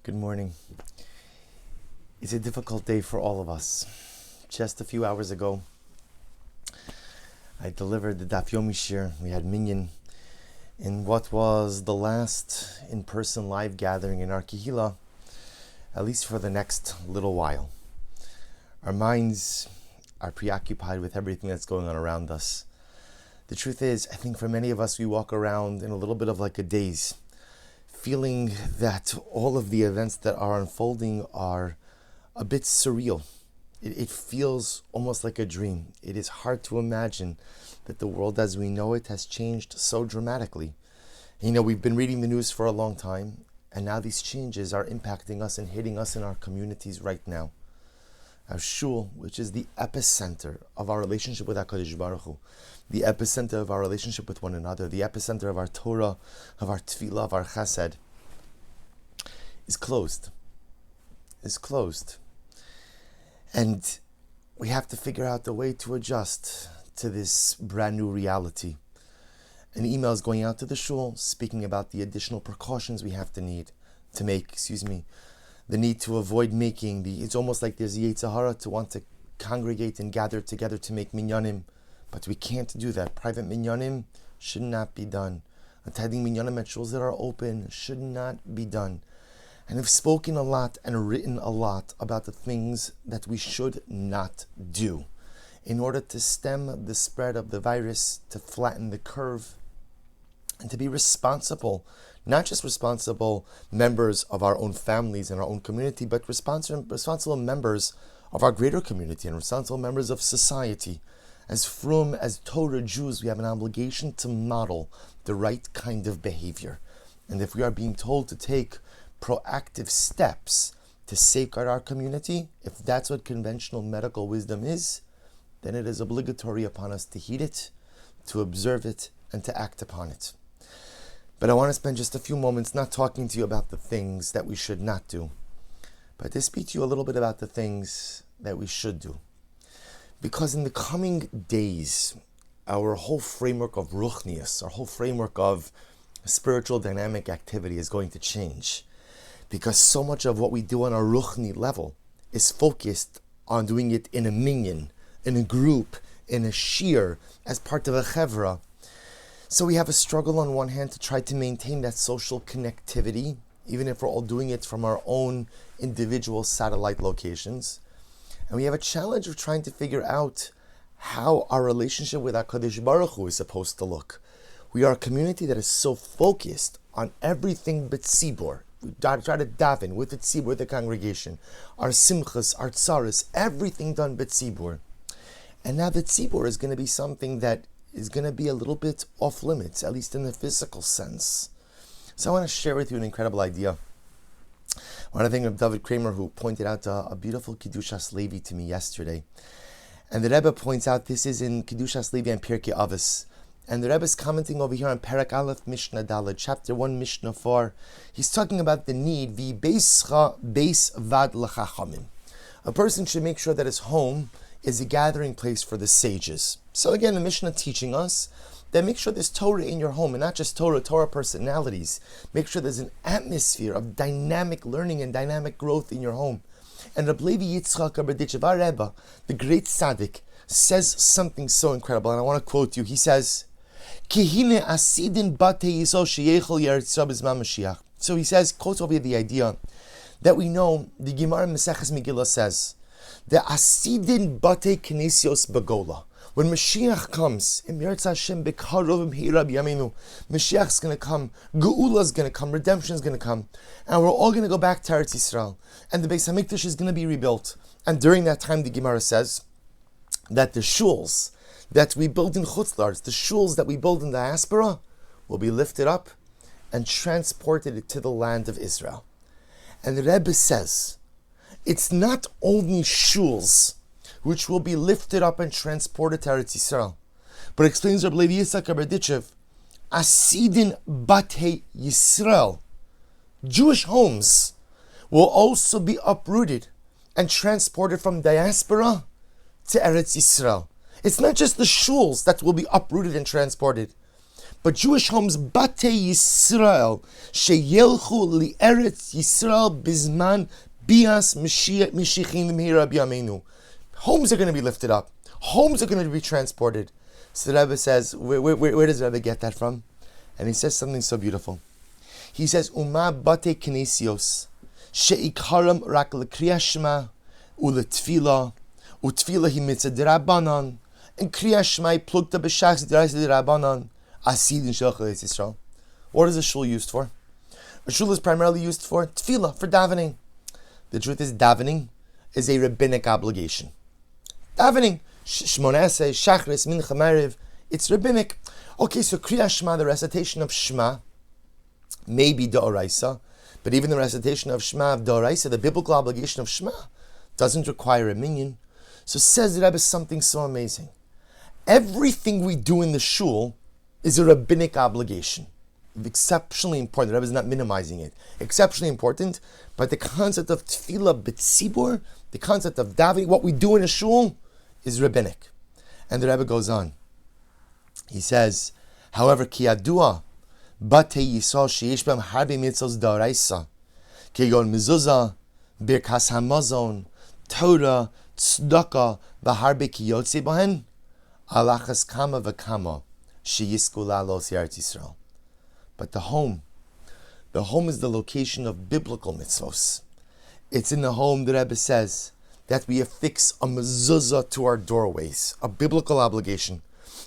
Good morning. It's a difficult day for all of us. Just a few hours ago, I delivered the Daf Yomi Shir. We had Minyan in what was the last in-person live gathering in our Kehilla, at least for the next little while. Our minds are preoccupied with everything that's going on around us. The truth is, I think for many of us, we walk around in a little bit of like a daze, feeling that all of the events that are unfolding are a bit surreal. It feels almost like a dream. It is hard to imagine that the world as we know it has changed so dramatically. We've been reading the news for a long time, and now these changes are impacting us and hitting us in our communities right now. Our shul, which is the epicenter of our relationship with HaKadosh Baruch Hu, the epicenter of our relationship with one another, the epicenter of our Torah, of our tefillah, of our chesed, is closed. And we have to figure out the way to adjust to this brand new reality. An email is going out to the shul speaking about the additional precautions we have to make, the need to avoid making it's almost like there's a Yetzer Hara to want to congregate and gather together to make minyanim, but we can't do that. Private minyanim should not be done. Attending minyanim at shuls that are open should not be done. And I've spoken a lot and written a lot about the things that we should not do in order to stem the spread of the virus, to flatten the curve, and to be responsible, not just responsible members of our own families and our own community, but responsible members of our greater community and responsible members of society. As frum, as Torah Jews, we have an obligation to model the right kind of behavior. And if we are being told to take proactive steps to safeguard our community, if that's what conventional medical wisdom is, then it is obligatory upon us to heed it, to observe it, and to act upon it. But I want to spend just a few moments not talking to you about the things that we should not do, but to speak to you a little bit about the things that we should do. Because in the coming days, our whole framework of ruchnius, our whole framework of spiritual dynamic activity is going to change. Because so much of what we do on a ruchni level is focused on doing it in a minyan, in a group, in a shir, as part of a chevra. So we have a struggle on one hand to try to maintain that social connectivity, even if we're all doing it from our own individual satellite locations. And we have a challenge of trying to figure out how our relationship with HaKadosh Baruch Hu is supposed to look. We are a community that is so focused on everything but tzibur. We try to daven with the tzibur, with the congregation. Our simchas, our tzaras, everything done but tzibur. And now the tzibur is going to be something that is going to be a little bit off limits, at least in the physical sense. So I want to share with you an incredible idea. I want to thank David Kramer, who pointed out a beautiful Kedushas Levi to me yesterday. And the Rebbe points out this is in Kedushas Levi and Pirkei Avos. And the Rebbe is commenting over here on Perek Aleph Mishnah Daled, chapter 1, Mishnah 4. He's talking about the need, Vi beischa beis vad l'chachamim. A person should make sure that his home is a gathering place for the sages. So again, the Mishnah teaching us that make sure there's Torah in your home, and not just Torah personalities. Make sure there's an atmosphere of dynamic learning and dynamic growth in your home. And Reb Levi Yitzchak Berditchev, our Rebbe, the great tzaddik, says something so incredible, and I want to quote you. He says, Kehine asidin bate yisol sheyechol yeretz Yisrael b'zman Mashiach. So he says, quotes over here the idea that we know, the Gemara Maseches Megillah says, the asidin bate kinesios bagola. When Mashiach comes, Mashiach is going to come, Geula is going to come, redemption is going to come, and we're all going to go back to Eretz Yisrael, and the Beis Hamikdash is going to be rebuilt. And during that time, the Gemara says that the shuls that we build in Chutz La'aretz, the shuls that we build in diaspora, will be lifted up and transported to the land of Israel. And the Rebbe says, it's not only shuls which will be lifted up and transported to Eretz Yisrael, but explains Reb Levi Yitzchak Berditchev, Asidin Bate Yisrael, Jewish homes, will also be uprooted and transported from diaspora to Eretz Yisrael. It's not just the shuls that will be uprooted and transported, but Jewish homes, Batei Yisrael, Sheyelchu Li'eretz Yisrael Bizman Bias Mishichim Mihira B'Yameinu. Homes are going to be lifted up. Homes are going to be transported. So the Rebbe says, where does the Rebbe get that from? And he says something so beautiful. He says, Uma Bate Kinesios, She'ikaram Rak L'Kriyah Shema, U'Letfila, U'Tfila Hi Mitzah D'Rabbanan, and Kriyah Shema Plugta B'Shachs D'Rabbanan, Asid in Shelch Yisrael. What is a shul used for? A shul is primarily used for tefillah, for davening. The truth is, davening is a rabbinic obligation. Davening, Shmona Esrei, Shachris, Mincha, Maariv, it's rabbinic. Okay, so Kriyah Shema, the recitation of Shema, may be D'Oraisa, but even the recitation of Shema of D'Oraisa, the biblical obligation of Shema, doesn't require a minyan. So says the Rebbe something so amazing. Everything we do in the shul is a rabbinic obligation. Exceptionally important. The Rebbe is not minimizing it. Exceptionally important, but the concept of tefillah b'tzibur, the concept of davening, what we do in a shul, is rabbinic. And the Rebbe goes on. He says, however, ki yadua batei yisrael sheyesh b'hem harbe mitzvos d'oraisa, kegon mezuzah, birkas hamazon, Torah, tzedakah, v'harbe ki yotze b'hen, alachas kama v'kama, sheyisku la'alos Eretz Yisrael. But the home is the location of biblical mitzvos. It's in the home, the Rebbe says, that we affix a mezuzah to our doorways, a biblical obligation.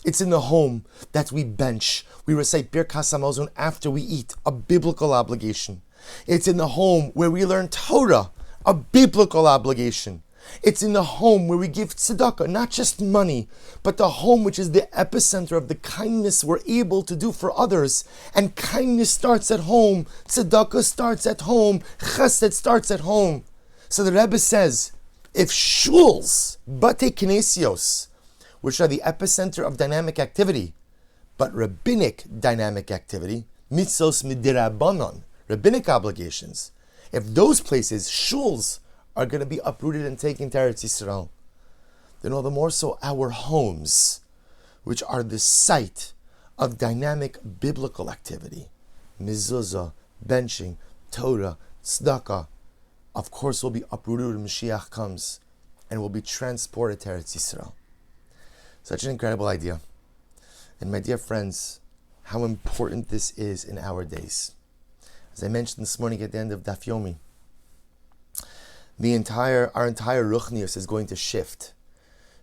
It's in the home that we bench, we recite Birkas Hamazon after we eat, a biblical obligation. It's in the home where we learn Torah, a biblical obligation. It's in the home where we give tzedakah, not just money, but the home which is the epicenter of the kindness we're able to do for others. And kindness starts at home, tzedakah starts at home, chesed starts at home. So the Rebbe says, if shuls, bate kinesios, which are the epicenter of dynamic activity, but rabbinic dynamic activity, mitzvos midirabanan, rabbinic obligations, if those places, shuls, are going to be uprooted and taken to Eretz Yisrael, then all the more so our homes, which are the site of dynamic biblical activity, mezuzah, benching, Torah, tzedakah, of course will be uprooted when Mashiach comes and will be transported to Eretz Yisrael. Such an incredible idea. And my dear friends, how important this is in our days. As I mentioned this morning at the end of Daf Yomi, our entire ruchnius is going to shift.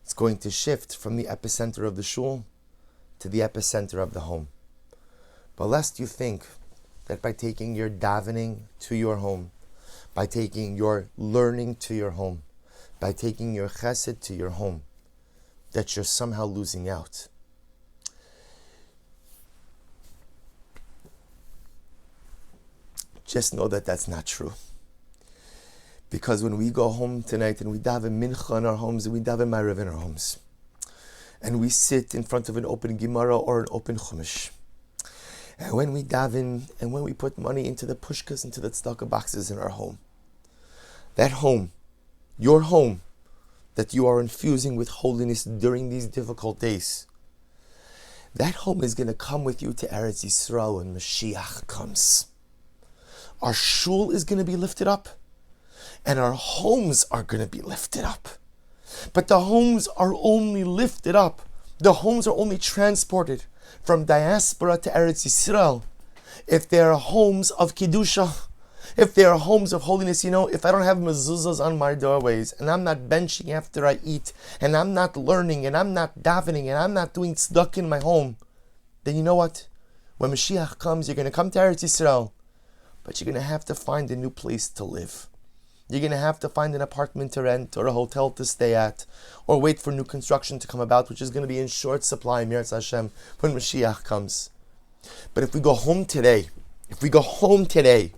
It's going to shift from the epicenter of the shul to the epicenter of the home. But lest you think that by taking your davening to your home, by taking your learning to your home, by taking your chesed to your home, that you're somehow losing out. Just know that that's not true. Because when we go home tonight and we daven mincha in our homes and we daven ma'ariv in our homes, and we sit in front of an open Gemara or an open Chumash, and when we daven and when we put money into the pushkas, into the tzedakah boxes in our home, that home, your home, that you are infusing with holiness during these difficult days, that home is going to come with you to Eretz Yisrael when Mashiach comes. Our shul is going to be lifted up, and our homes are going to be lifted up. But the homes are only lifted up, the homes are only transported from diaspora to Eretz Yisrael if they are homes of Kedusha, if they are homes of holiness. If I don't have mezuzahs on my doorways, and I'm not benching after I eat, and I'm not learning, and I'm not davening, and I'm not doing tzedakah in my home, then you know what? When Mashiach comes, you're going to come to Eretz Yisrael, but you're going to have to find a new place to live. You're going to have to find an apartment to rent or a hotel to stay at, or wait for new construction to come about, which is going to be in short supply, Mirz Hashem, when Mashiach comes. But if we go home today, when we go home today,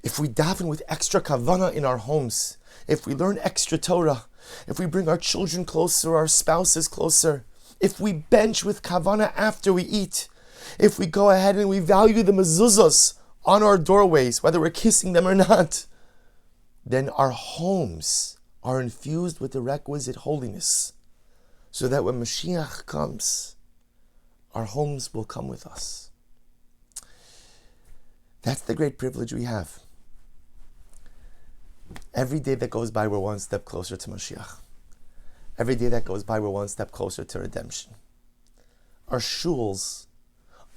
if we daven with extra kavanah in our homes, if we learn extra Torah, if we bring our children closer, our spouses closer, if we bench with kavanah after we eat, if we go ahead and we value the mezuzahs on our doorways, whether we're kissing them or not, then our homes are infused with the requisite holiness. so that when Mashiach comes, our homes will come with us. That's the great privilege we have. Every day that goes by, we're one step closer to Mashiach. Every day that goes by, we're one step closer to redemption. Our shuls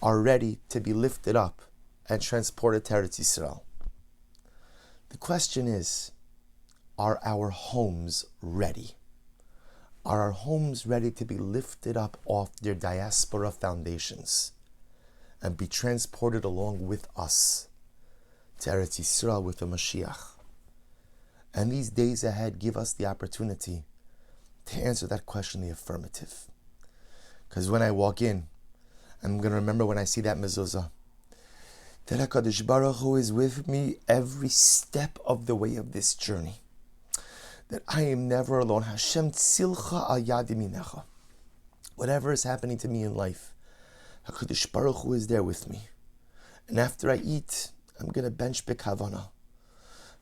are ready to be lifted up and transported to Eretz Yisrael. The question is, are our homes ready? Are our homes ready to be lifted up off their diaspora foundations and be transported along with us to Eretz Yisrael with the Mashiach? And these days ahead give us the opportunity to answer that question in the affirmative. Because when I walk in, I'm going to remember when I see that mezuzah, that HaKadosh Baruch Hu is with me every step of the way of this journey. That I am never alone. Hashem tzilcha al yad yaminecha. Whatever is happening to me in life, HaKadosh Baruch Hu is there with me. And after I eat, I'm going to bench bekavana.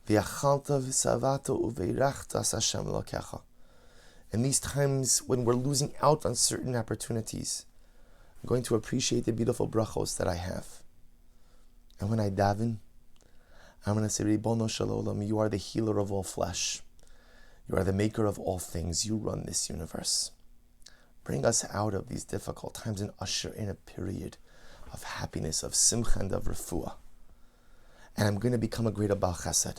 V'yachalta v'savata uveirachta as Hashem lokecha. In these times when we're losing out on certain opportunities, I'm going to appreciate the beautiful brachos that I have. And when I daven, I'm going to say, Ribono shel olam, you are the healer of all flesh. You are the maker of all things. You run this universe. Bring us out of these difficult times and usher in a period of happiness, of simcha, and of refuah. And I'm going to become a greater Baal Chesed.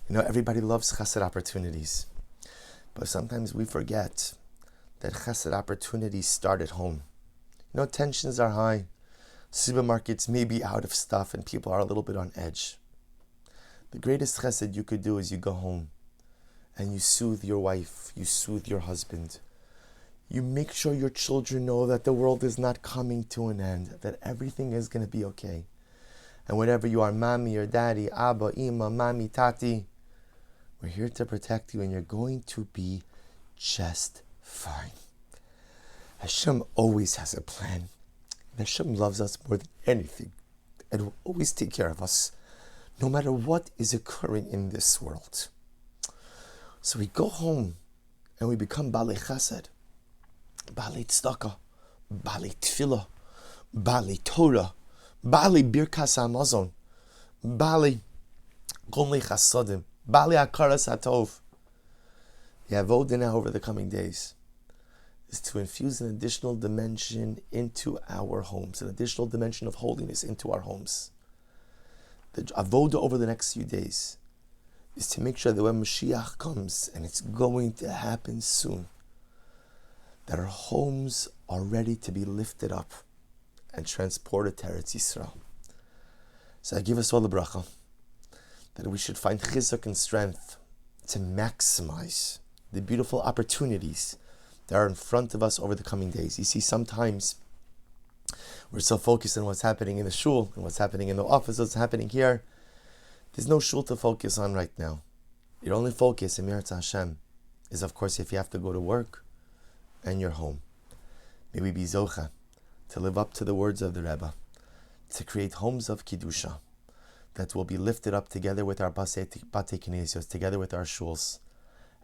You know, everybody loves Chesed opportunities. But sometimes we forget that Chesed opportunities start at home. You know, tensions are high. Supermarkets may be out of stuff and people are a little bit on edge. The greatest Chesed you could do is you go home and you soothe your wife, you soothe your husband. You make sure your children know that the world is not coming to an end, that everything is going to be okay. And whatever you are, mommy or daddy, abba, ima, mami, tati, we're here to protect you and you're going to be just fine. Hashem always has a plan. Hashem loves us more than anything and will always take care of us, no matter what is occurring in this world. So we go home and we become Balei Chesed, Balei Tzedakah, Balei Tefillah, Balei Torah, Balei Birkas HaMazon, Balei Gomlei Chasadim, Balei Hakaras HaTov. The avodah now over the coming days is to infuse an additional dimension into our homes, an additional dimension of holiness into our homes. The avodah over the next few days is to make sure that when Mashiach comes, and it's going to happen soon, that our homes are ready to be lifted up and transported to Eretz Yisrael. So I give us all the bracha, that we should find chizuk and strength to maximize the beautiful opportunities that are in front of us over the coming days. You see, sometimes we're so focused on what's happening in the shul and what's happening in the office, what's happening here. There's no shul to focus on right now. Your only focus in Meretz Hashem is, of course, if you have to go to work and you're home. May we be zocha to live up to the words of the Rebbe, to create homes of Kiddusha that will be lifted up together with our Batei Knesios, together with our shuls.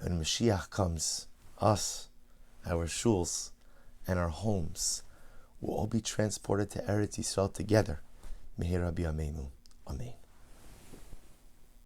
And when Mashiach comes, us, our shuls, and our homes will all be transported to Eretz Yisrael together. Mehi Rabbi Ameinu. Amen.